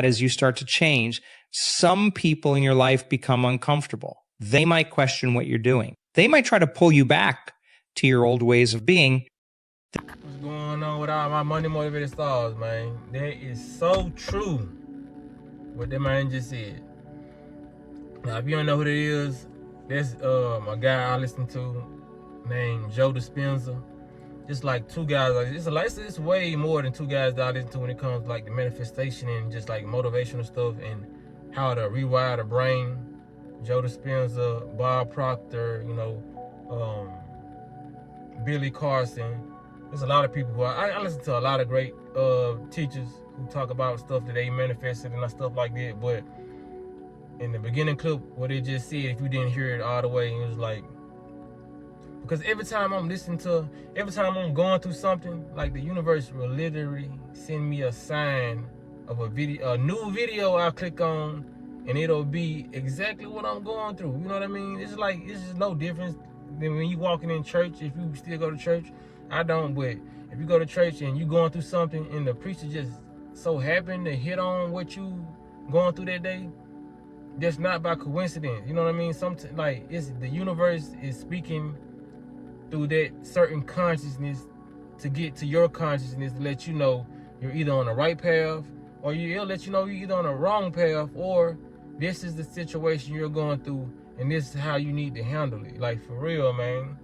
as you start to change, some people in your life become uncomfortable. They might question what you're doing. They might try to pull you back to your old ways of being. What's going on with all my money motivated stars, man? That is so true what that man just said. Now, if you don't know who that is, that's a guy I listen to named Joe Despenzer. It's like two guys. It's way more than two guys that I listen to when it comes to like the manifestation and just like motivational stuff and how to rewire the brain. Joe Despenzer, Bob Proctor, Billy Carson. There's a lot of people who I listen to a lot of great teachers who talk about stuff that they manifested and stuff like that. But in the beginning clip, what they just said, if you didn't hear it all the way, it was like, because every time I'm going through something, like the universe will literally send me a sign of a new video I click on, and it'll be exactly what I'm going through. You know what I mean? It's just no difference than when you walking in church. If you still go to church, I don't, but if you go to church and you going through something and the preacher just so happened to hit on what you going through that day, that's not by coincidence. You know what I mean? Something like it's the universe is speaking through that certain consciousness to get to your consciousness to let you know you're either on the right path, or it'll let you know you're either on the wrong path, or this is the situation you're going through and this is how you need to handle it. Like, for real, man.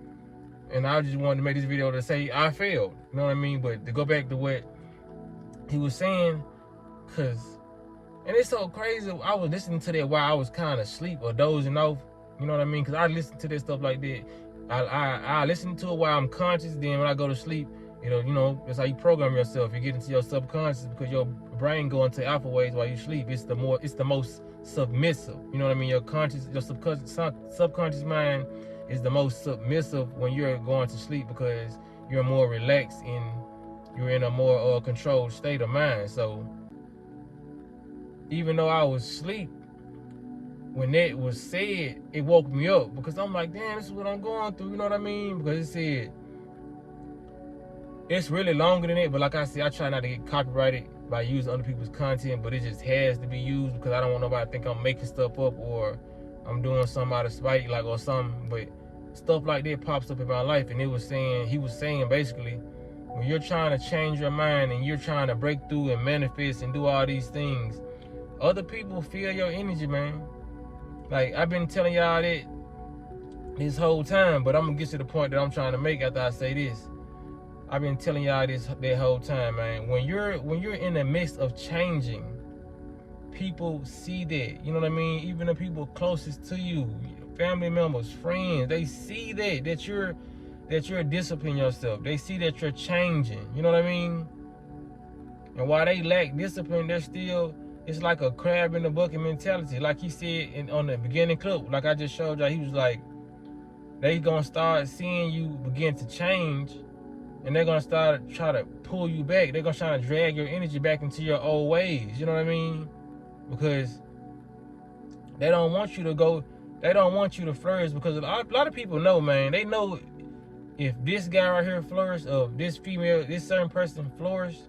And I just wanted to make this video to say I failed. You know what I mean? But to go back to what he was saying, and it's so crazy. I was listening to that while I was kind of asleep or dozing off. You know what I mean? Because I listen to this stuff like that. I listen to it while I'm conscious. Then when I go to sleep, that's how you program yourself. You get into your subconscious because your brain go into alpha waves while you sleep. It's the most submissive. You know what I mean? Your subconscious mind is the most submissive when you're going to sleep because you're more relaxed and you're in a more controlled state of mind. So even though I was asleep, when that was said, it woke me up because I'm like, damn, this is what I'm going through. You know what I mean? Because it said, it's really longer than it, but like I said, I try not to get copyrighted by using other people's content, but it just has to be used because I don't want nobody to think I'm making stuff up or I'm doing something out of spite, or something. But stuff like that pops up in my life, and he was saying basically, when you're trying to change your mind and you're trying to break through and manifest and do all these things, other people feel your energy, man. Like, I've been telling y'all that this whole time, but I'm gonna get to the point that I'm trying to make after I say this. I've been telling y'all this that whole time, man. When you're in the midst of changing, people see that. You know what I mean? Even the people closest to you, family members, friends, they see that you're disciplining yourself. They see that you're changing. You know what I mean? And while they lack discipline, they're still, it's like a crab in the bucket mentality. Like he said on the beginning clip, like I just showed y'all, he was like, they gonna start seeing you begin to change, and they're gonna start try to pull you back. They're gonna try to drag your energy back into your old ways. You know what I mean? Because they don't want you to go. They don't want you to flourish, because a lot of people know, man. They know if this guy right here flourished, or this certain person flourished,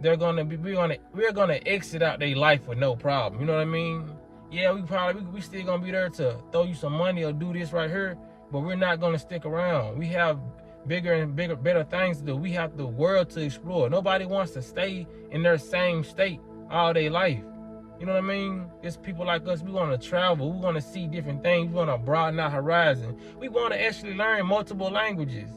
we're gonna exit out their life with no problem. You know what I mean? Yeah, we still gonna be there to throw you some money or do this right here, but we're not gonna stick around. We have better things to do. We have the world to explore. Nobody wants to stay in their same state all their life. You know what I mean? It's people like us. We want to travel. We want to see different things. We want to broaden our horizon. We want to actually learn multiple languages.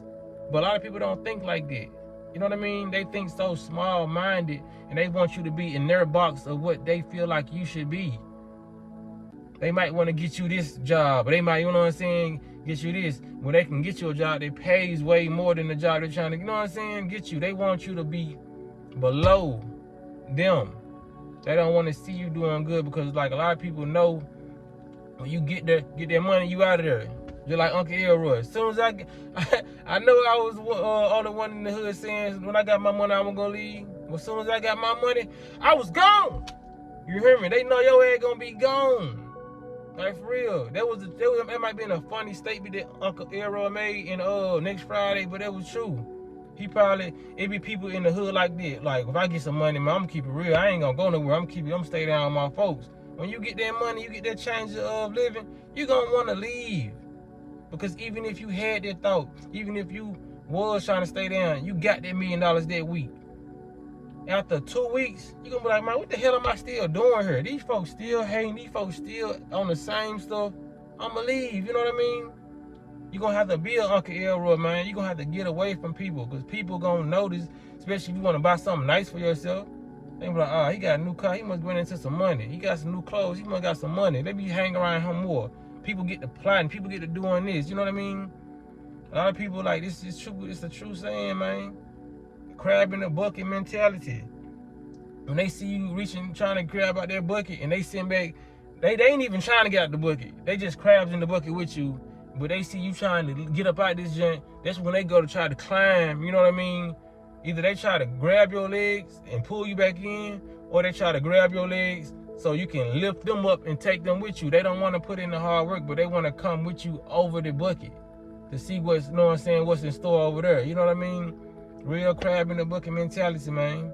But a lot of people don't think like that. You know what I mean? They think so small-minded, and they want you to be in their box of what they feel like you should be. They might want to get you this job, or they might, you know what I'm saying, get you this. When they can get you a job that pays way more than the job they're trying to, you know what I'm saying, get you. They want you to be below them. They don't want to see you doing good, because like a lot of people know when you get their money, you out of there. Just like Uncle Elroy. As soon as I know I was only one in the hood saying, when I got my money, I'm going to leave. Well, as soon as I got my money, I was gone. You hear me? They know your ass going to be gone. Like, for real. That might have been a funny statement that Uncle Elroy made in next Friday, but that was true. It be people in the hood like this. Like, if I get some money, man, I'm gonna keep it real. I ain't gonna go nowhere. I'm gonna stay down with my folks. When you get that money, you get that change of living, you gonna wanna leave. Because even if you had that thought, even if you was trying to stay down, you got that $1 million that week. After 2 weeks, you gonna be like, man, what the hell am I still doing here? These folks still hating, these folks still on the same stuff. I'ma leave, you know what I mean? You're gonna have to be an Uncle Elroy, man. You're gonna have to get away from people, because people gonna notice, especially if you wanna buy something nice for yourself. They be like, oh, he got a new car, he must went into some money. He got some new clothes, he must got some money. They be hanging around him more. People get to plotting, people get to doing this, you know what I mean? A lot of people like, this is true, it's a true saying, man. Crab in the bucket mentality. When they see you reaching, trying to grab out their bucket, and they send back, they ain't even trying to get out the bucket. They just crabs in the bucket with you. But they see you trying to get up out this joint, that's when they go to try to climb, you know what I mean? Either they try to grab your legs and pull you back in, or they try to grab your legs so you can lift them up and take them with you. They don't want to put in the hard work, but they want to come with you over the bucket to see what's, you know what I'm saying, what's in store over there. You know what I mean? Real crab in the bucket mentality, man.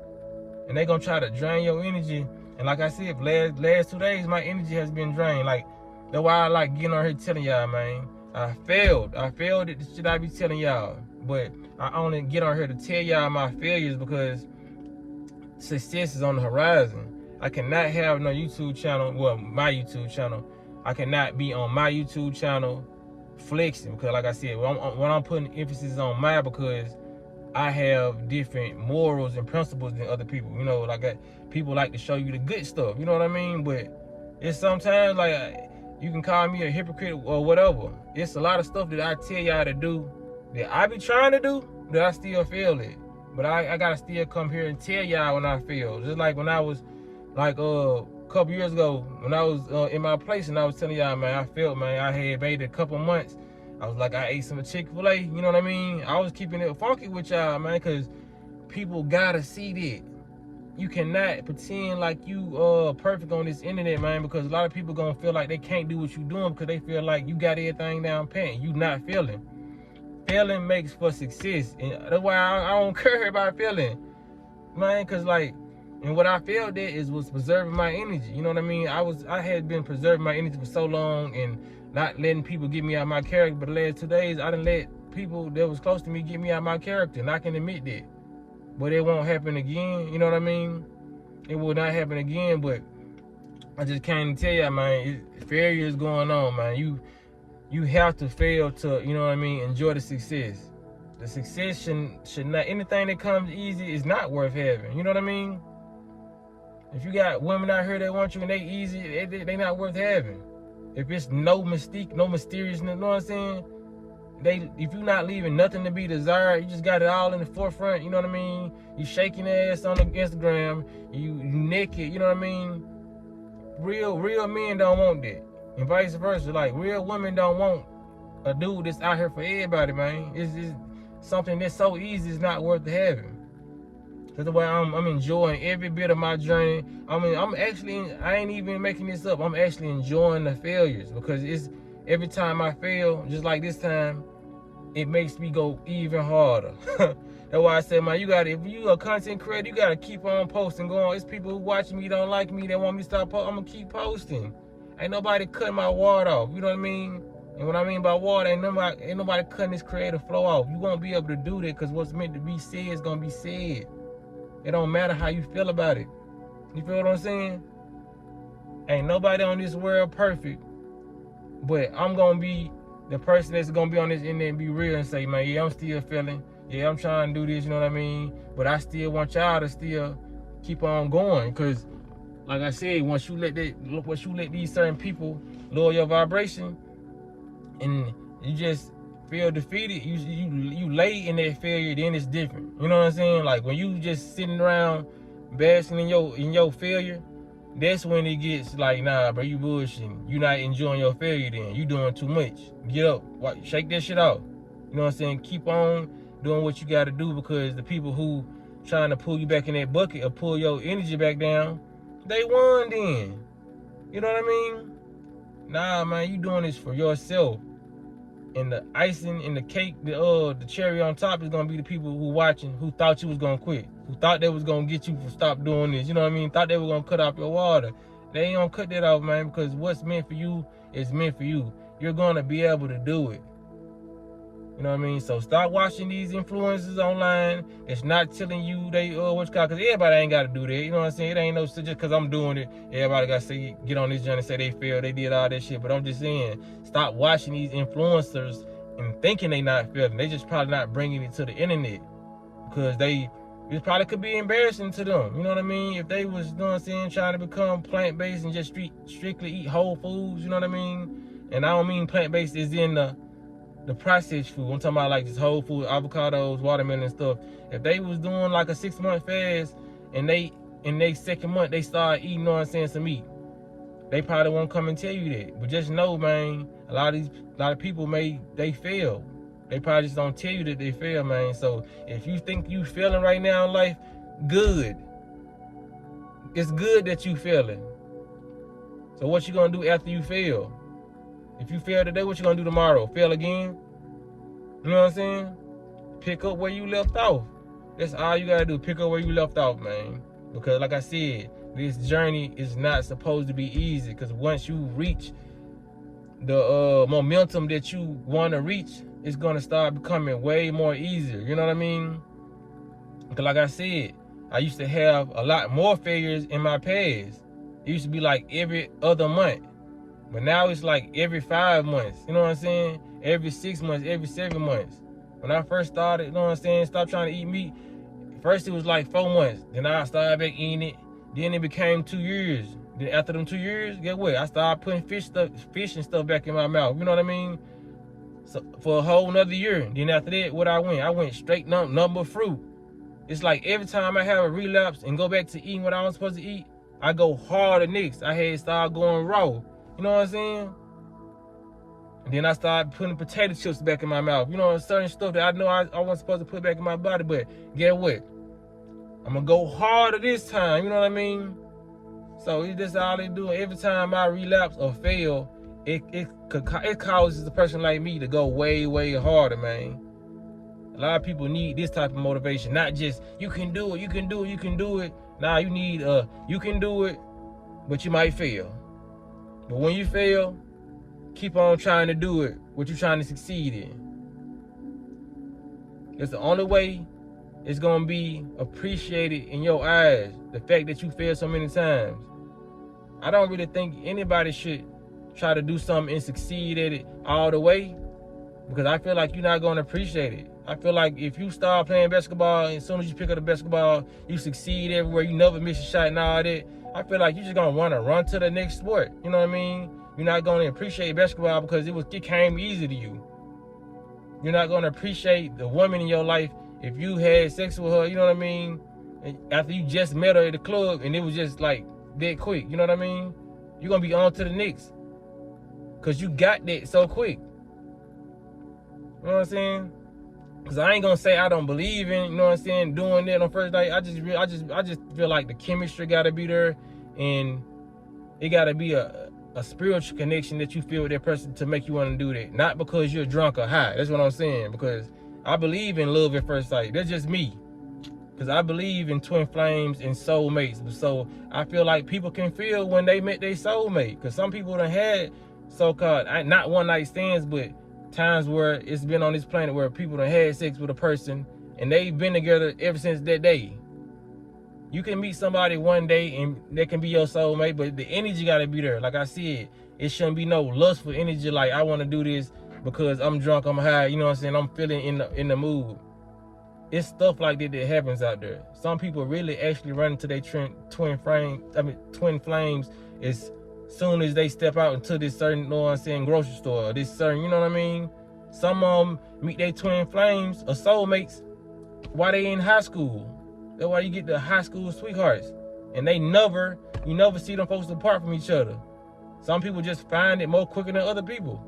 And they gonna try to drain your energy. And like I said, last 2 days, my energy has been drained. Like, that's why I like getting on here telling y'all, man. I failed at the shit I be telling y'all. But I only get on here to tell y'all my failures because success is on the horizon. I cannot have no YouTube channel, well, my YouTube channel. I cannot be on my YouTube channel flexing, because like I said, when I'm putting emphasis on my, because I have different morals and principles than other people. You know, like people like to show you the good stuff, you know what I mean? But it's sometimes like, you can call me a hypocrite or whatever. It's a lot of stuff that I tell y'all to do that I be trying to do that I still fail at. But I gotta still come here and tell y'all when I fail. Just like when I was like a couple years ago, when I was in my place and I was telling y'all, man, I failed, man. I had made a couple months. I was like, I ate some Chick-fil-A, you know what I mean? I was keeping it funky with y'all, man, because people gotta see that. You cannot pretend like you perfect on this internet, man, because a lot of people gonna feel like they can't do what you doing because they feel like you got everything down pat and you not failing. Failing makes for success, and that's why I don't care about failing, man, because like, and what I failed at was preserving my energy. You know what I mean? I had been preserving my energy for so long and not letting people get me out of my character. But the last 2 days, I didn't let people that was close to me get me out of my character, and I can admit that. But it won't happen again, you know what I mean? It will not happen again, but I just came to tell you, man, failure is going on, man. You have to fail to, you know what I mean, enjoy the success. The success should not, anything that comes easy is not worth having, you know what I mean? If you got women out here that want you and they easy, they not worth having. If it's no mystique, no mysteriousness, you know what I'm saying? If you're not leaving nothing to be desired, you just got it all in the forefront, you know what I mean? You shaking ass on the Instagram, you naked, you know what I mean? Real men don't want that. And vice versa, like real women don't want a dude that's out here for everybody, man. It's something that's so easy is not worth having. That's the way I'm enjoying every bit of my journey. I mean, I ain't even making this up. I'm actually enjoying the failures, because it's every time I fail, just like this time, it makes me go even harder. That's why I said, man, if you a content creator, you gotta keep on posting, going. It's people who watching me, don't like me, they want me to stop posting. I'm gonna keep posting. Ain't nobody cutting my water off, you know what I mean? And what I mean by water, ain't nobody cutting this creative flow off. You won't be able to do that, because what's meant to be said is gonna be said. It don't matter how you feel about it. You feel what I'm saying? Ain't nobody on this world perfect. But I'm gonna be the person that's gonna be on this internet and be real and say, man, yeah, I'm still feeling. Yeah, I'm trying to do this, you know what I mean? But I still want y'all to still keep on going. Cause like I said, once you let these certain people lower your vibration and you just feel defeated, you lay in that failure, then it's different. You know what I'm saying? Like when you just sitting around basking in your failure, that's when it gets like, nah, bro, you bullshitting. You not enjoying your failure then. You doing too much. Get up. Shake that shit out. You know what I'm saying? Keep on doing what you gotta do, because the people who trying to pull you back in that bucket or pull your energy back down, they won then. You know what I mean? Nah, man, you doing this for yourself. And the icing and the cake, the cherry on top is gonna be the people who watching, who thought you was gonna quit, who thought they was gonna get you to stop doing this. You know what I mean? Thought they were gonna cut off your water. They ain't gonna cut that off, man, because what's meant for you is meant for you. You're gonna be able to do it. You know what I mean? So stop watching these influencers online. It's not telling you they because everybody ain't gotta do that. You know what I'm saying? It ain't no just because I'm doing it, everybody gotta say get on this journey and say they failed, they did all that shit. But I'm just saying, stop watching these influencers and thinking they not failing. They just probably not bringing it to the internet because it probably could be embarrassing to them. You know what I mean? If they was, you know what I'm saying, trying to become plant-based and just strictly eat whole foods, you know what I mean? And I don't mean plant-based is in the processed food. I'm talking about like this whole food, avocados, watermelon and stuff. If they was doing like a 6-month fast and in their second month they start eating, you know what I'm saying, some meat, they probably won't come and tell you that. But just know, man, a lot of people they fail. They probably just don't tell you that they fail, man. So if you think you failing right now in life, good. It's good that you failing. So what you gonna do after you fail? If you fail today, what you gonna do tomorrow? Fail again? You know what I'm saying? Pick up where you left off. That's all you gotta do. Pick up where you left off, man. Because like I said, this journey is not supposed to be easy. Because once you reach the momentum that you want to reach, it's gonna start becoming way more easier. You know what I mean? Because like I said, I used to have a lot more failures in my past. It used to be like every other month. But now it's like every 5 months. You know what I'm saying? Every 6 months, every 7 months. When I first started, you know what I'm saying, stop trying to eat meat. First it was like 4 months. Then I started back eating it. Then it became 2 years. Then after them 2 years, guess what? I started putting fish and stuff back in my mouth. You know what I mean? So for a whole another year. Then after that, I went straight number fruit. It's like every time I have a relapse and go back to eating what I was supposed to eat, I go harder next. I had started going raw. You know what I'm saying? And then I started putting potato chips back in my mouth. You know, certain stuff that I know I wasn't supposed to put back in my body. But guess what? I'm going to go harder this time. You know what I mean? So that's all they do. Every time I relapse or fail, it causes a person like me to go way, way harder, man. A lot of people need this type of motivation. Not just, you can do it, you can do it, you can do it. Nah, you need, you can do it, but you might fail. But when you fail, keep on trying to do it, what you're trying to succeed in. It's the only way it's going to be appreciated in your eyes, the fact that you failed so many times. I don't really think anybody should try to do something and succeed at it all the way, because I feel like you're not going to appreciate it. I feel like if you start playing basketball and as soon as you pick up the basketball, you succeed everywhere, you never miss a shot and all that, I feel like you're just going to want to run to the next sport. You know what I mean? You're not going to appreciate basketball because it came easy to you. You're not going to appreciate the woman in your life if you had sex with her, you know what I mean? And after you just met her at the club and it was just like that quick, you know what I mean? You're going to be on to the next because you got that so quick. You know what I'm saying? Because I ain't going to say I don't believe in, you know what I'm saying, doing that on first date. I just feel like the chemistry got to be there, and it got to be a spiritual connection that you feel with that person to make you want to do that. Not because you're drunk or high. That's what I'm saying. Because I believe in love at first sight. That's just me. Because I believe in twin flames and soulmates. So I feel like people can feel when they met their soulmate. Because some people done had so-called, not one night stands, but times where it's been on this planet where people done had sex with a person and they've been together ever since that day. You can meet somebody one day and they can be your soulmate, but the energy got to be there. Like I said, it shouldn't be no lustful energy like I want to do this because I'm drunk, I'm high, you know what I'm saying, I'm feeling in the mood. It's stuff like that that happens out there. Some people really actually run into their twin flames as soon as they step out into this certain, you know what I'm saying, grocery store, or this certain, you know what I mean? Some of them meet their twin flames or soulmates while they in high school. That's why you get the high school sweethearts. And you never see them folks apart from each other. Some people just find it more quicker than other people.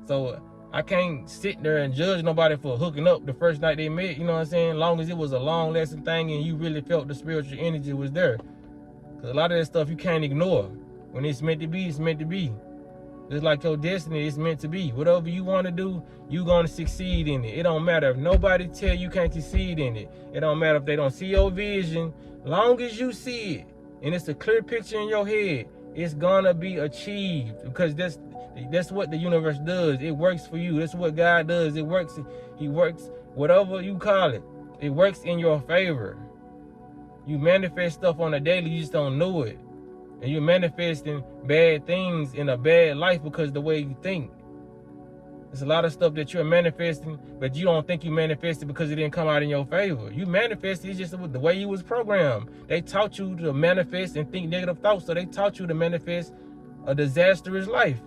So I can't sit there and judge nobody for hooking up the first night they met, you know what I'm saying? As long as it was a long lasting thing and you really felt the spiritual energy was there. Because a lot of that stuff you can't ignore. When it's meant to be, it's meant to be. Just like your destiny is meant to be. Whatever you want to do, you going to succeed in it. It don't matter if nobody tell you can't succeed in it. It don't matter if they don't see your vision. Long as you see it and it's a clear picture in your head, it's gonna be achieved, because that's what the universe does. It works for you. That's what God does. It works. He works, whatever you call it. It works in your favor. You manifest stuff on a daily, you just don't know it. And you're manifesting bad things in a bad life because the way you think. There's a lot of stuff that you're manifesting, but you don't think you manifested because it didn't come out in your favor. You manifested, it's just the way you was programmed. They taught you to manifest and think negative thoughts, so they taught you to manifest a disastrous life.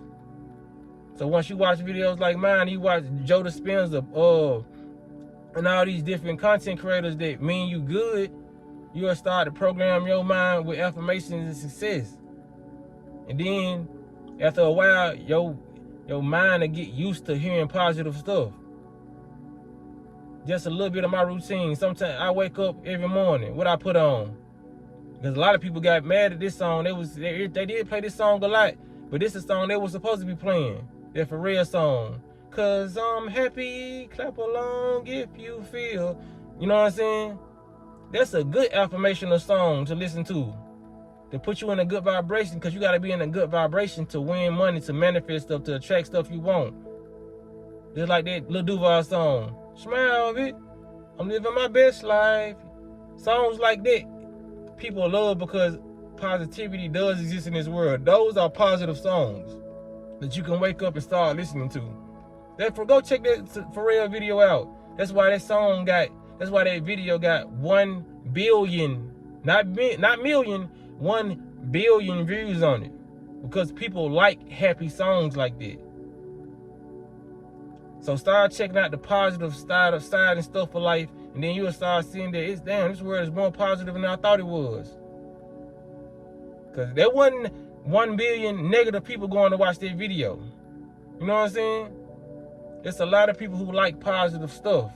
So once you watch videos like mine, you watch Joe Despenzer, and all these different content creators that mean you good, you'll start to program your mind with affirmations and success. And then after a while, your mind will get used to hearing positive stuff. Just a little bit of my routine. Sometimes I wake up every morning. What I put on? Because a lot of people got mad at this song. They did play this song a lot, but this is a song they were supposed to be playing. That for real song. Cause I'm happy, clap along if you feel. You know what I'm saying? That's a good affirmational song to listen to put you in a good vibration, because you got to be in a good vibration to win money, to manifest stuff, to attract stuff you want. Just like that Lil Duval song, smile it, I'm living my best life. Songs like that, people love because positivity does exist in this world. Those are positive songs that you can wake up and start listening to. Therefore, go check that Pharrell video out. That's why that video got 1 billion, not million, 1 billion views on it. Because people like happy songs like that. So start checking out the positive side and stuff for life, and then you'll start seeing that this world is more positive than I thought it was. Because there wasn't 1 billion negative people going to watch that video. You know what I'm saying? It's a lot of people who like positive stuff.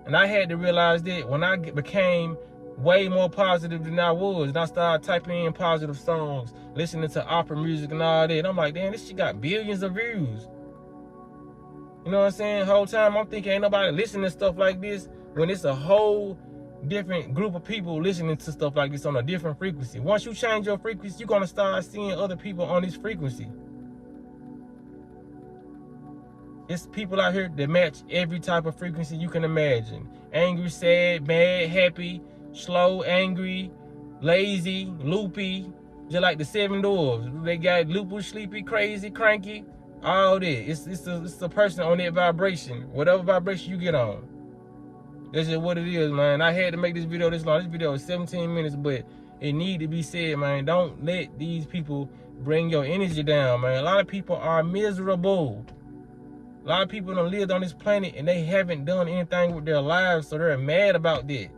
And I had to realize that when I became way more positive than I was, and I started typing in positive songs, listening to opera music and all that, and I'm like, damn, this shit got billions of views. You know what I'm saying? The whole time I'm thinking ain't nobody listening to stuff like this, when it's a whole different group of people listening to stuff like this on a different frequency. Once you change your frequency, you're gonna start seeing other people on this frequency. It's people out here that match every type of frequency you can imagine. Angry, sad, mad, happy, slow, angry, lazy, loopy. Just like the 7 Dwarfs. They got lupus, sleepy, crazy, cranky, all that. It's a person on that vibration. Whatever vibration you get on. That's just what it is, man. I had to make this video this long. This video is 17 minutes, but it need to be said, man. Don't let these people bring your energy down, man. A lot of people are miserable. A lot of people done lived on this planet and they haven't done anything with their lives, so they're mad about that.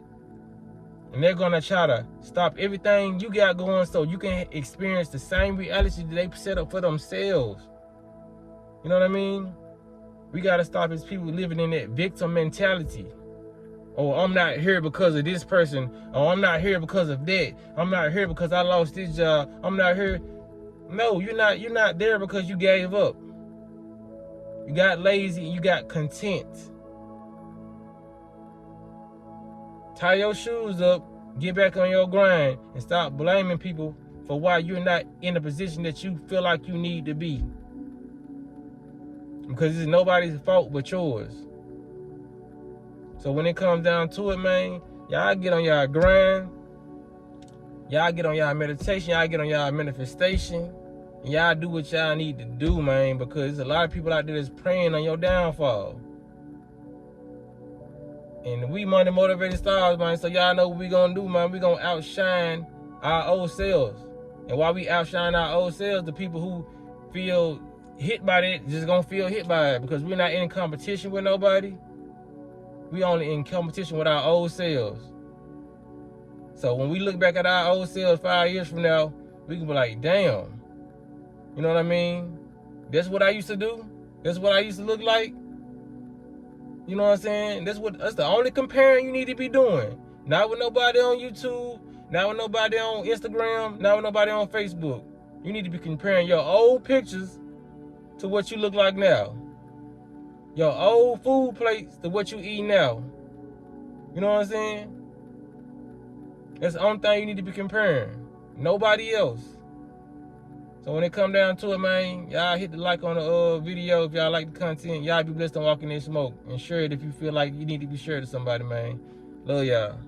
And they're gonna try to stop everything you got going so you can experience the same reality that they set up for themselves. You know what I mean? We gotta stop as people living in that victim mentality. Oh, I'm not here because of this person. Oh, I'm not here because of that. I'm not here because I lost this job. I'm not here. No, you're not there because you gave up. You got lazy, you got content. Tie your shoes up, get back on your grind, and stop blaming people for why you're not in the position that you feel like you need to be. Because it's nobody's fault but yours. So when it comes down to it, man, y'all get on y'all grind. Y'all get on y'all meditation. Y'all get on y'all manifestation. And y'all do what y'all need to do, man, because there's a lot of people out there that's praying on your downfall. And we money motivated stars, man, so y'all know what we gonna do, man. We gonna outshine our old selves. And while we outshine our old selves, the people who feel hit by that just gonna feel hit by it, because we're not in competition with nobody. We only in competition with our old selves. So when we look back at our old selves 5 years from now, we can be like, damn. You know what I mean? That's what I used to do. That's what I used to look like. You know what I'm saying? That's the only comparing you need to be doing. Not with nobody on YouTube, not with nobody on Instagram, not with nobody on Facebook. You need to be comparing your old pictures to what you look like now. Your old food plates to what you eat now. You know what I'm saying? That's the only thing you need to be comparing. Nobody else. So when it come down to it, man, y'all hit the like on the video if y'all like the content. Y'all be blessed on walking in smoke. And share it if you feel like you need to be shared to somebody, man. Love y'all.